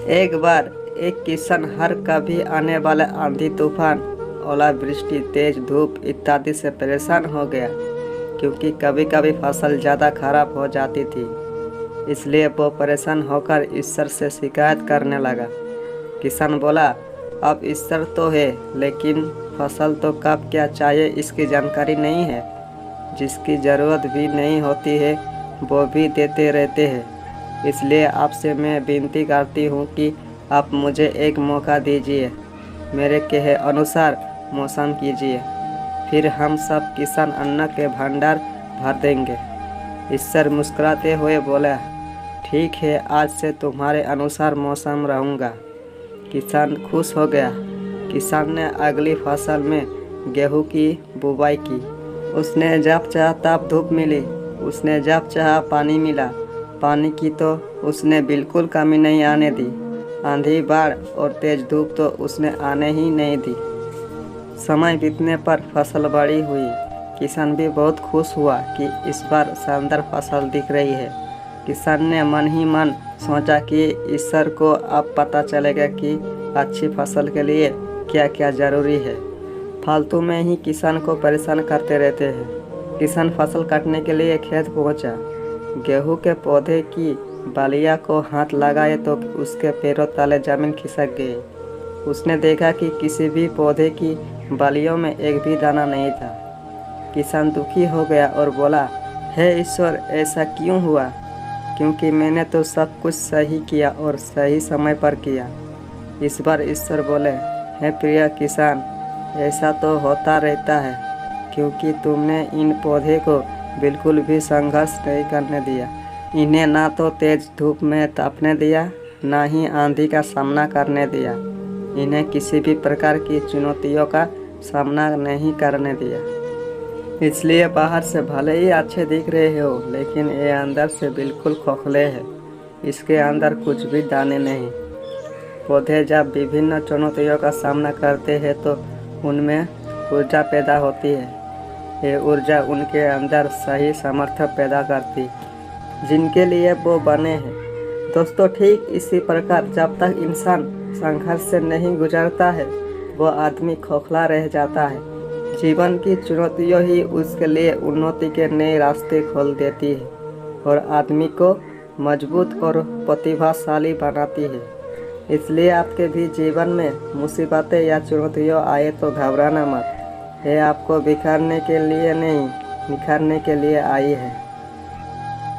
एक बार एक किसान हर कभी आने वाले आंधी तूफान, ओलावृष्टि, तेज धूप इत्यादि से परेशान हो गया, क्योंकि कभी कभी फसल ज़्यादा खराब हो जाती थी। इसलिए वो परेशान होकर ईश्वर से शिकायत करने लगा। किसान बोला, अब ईश्वर तो है, लेकिन फसल तो कब क्या चाहिए इसकी जानकारी नहीं है। जिसकी ज़रूरत भी नहीं होती है वो भी देते रहते हैं। इसलिए आपसे मैं विनती करती हूँ कि आप मुझे एक मौका दीजिए, मेरे कहे अनुसार मौसम कीजिए, फिर हम सब किसान अन्न के भंडार भर देंगे। ईश्वर मुस्कुराते हुए बोला, ठीक है, आज से तुम्हारे अनुसार मौसम रहूँगा। किसान खुश हो गया। किसान ने अगली फसल में गेहूं की बुवाई की। उसने जब चाहा तब धूप मिली, उसने जब चाहा पानी मिला। पानी की तो उसने बिल्कुल कमी नहीं आने दी। आंधी, बाढ़ और तेज धूप तो उसने आने ही नहीं दी। समय बीतने पर फसल बड़ी हुई। किसान भी बहुत खुश हुआ कि इस बार शानदार फसल दिख रही है। किसान ने मन ही मन सोचा कि ईश्वर को अब पता चलेगा कि अच्छी फसल के लिए क्या क्या ज़रूरी है। फालतू में ही किसान को परेशान करते रहते हैं। किसान फसल काटने के लिए खेत पहुंचा। गेहूं के पौधे की बालिया को हाथ लगाए तो उसके पैरों तले जमीन खिसक गई। उसने देखा कि किसी भी पौधे की बालियों में एक भी दाना नहीं था। किसान दुखी हो गया और बोला, हे ईश्वर, ऐसा क्यों हुआ? क्योंकि मैंने तो सब कुछ सही किया और सही समय पर किया। इस बार ईश्वर बोले, हे प्रिय किसान, ऐसा तो होता रहता है, क्योंकि तुमने इन पौधे को बिल्कुल भी संघर्ष नहीं करने दिया। इन्हें ना तो तेज धूप में तापने दिया, ना ही आंधी का सामना करने दिया। इन्हें किसी भी प्रकार की चुनौतियों का सामना नहीं करने दिया। इसलिए बाहर से भले ही अच्छे दिख रहे हो, लेकिन ये अंदर से बिल्कुल खोखले है। इसके अंदर कुछ भी दाने नहीं। पौधे जब विभिन्न चुनौतियों का सामना करते हैं तो उनमें ऊर्जा पैदा होती है। ये ऊर्जा उनके अंदर सही सामर्थ्य पैदा करती, जिनके लिए वो बने हैं। दोस्तों, ठीक इसी प्रकार जब तक इंसान संघर्ष से नहीं गुजरता है, वो आदमी खोखला रह जाता है। जीवन की चुनौतियों ही उसके लिए उन्नति के नए रास्ते खोल देती है और आदमी को मजबूत और प्रतिभाशाली बनाती है। इसलिए आपके भी जीवन में मुसीबतें या चुनौतियाँ आए तो घबराना मत। ये आपको बिखारने के लिए नहीं, निखारने के लिए आई है।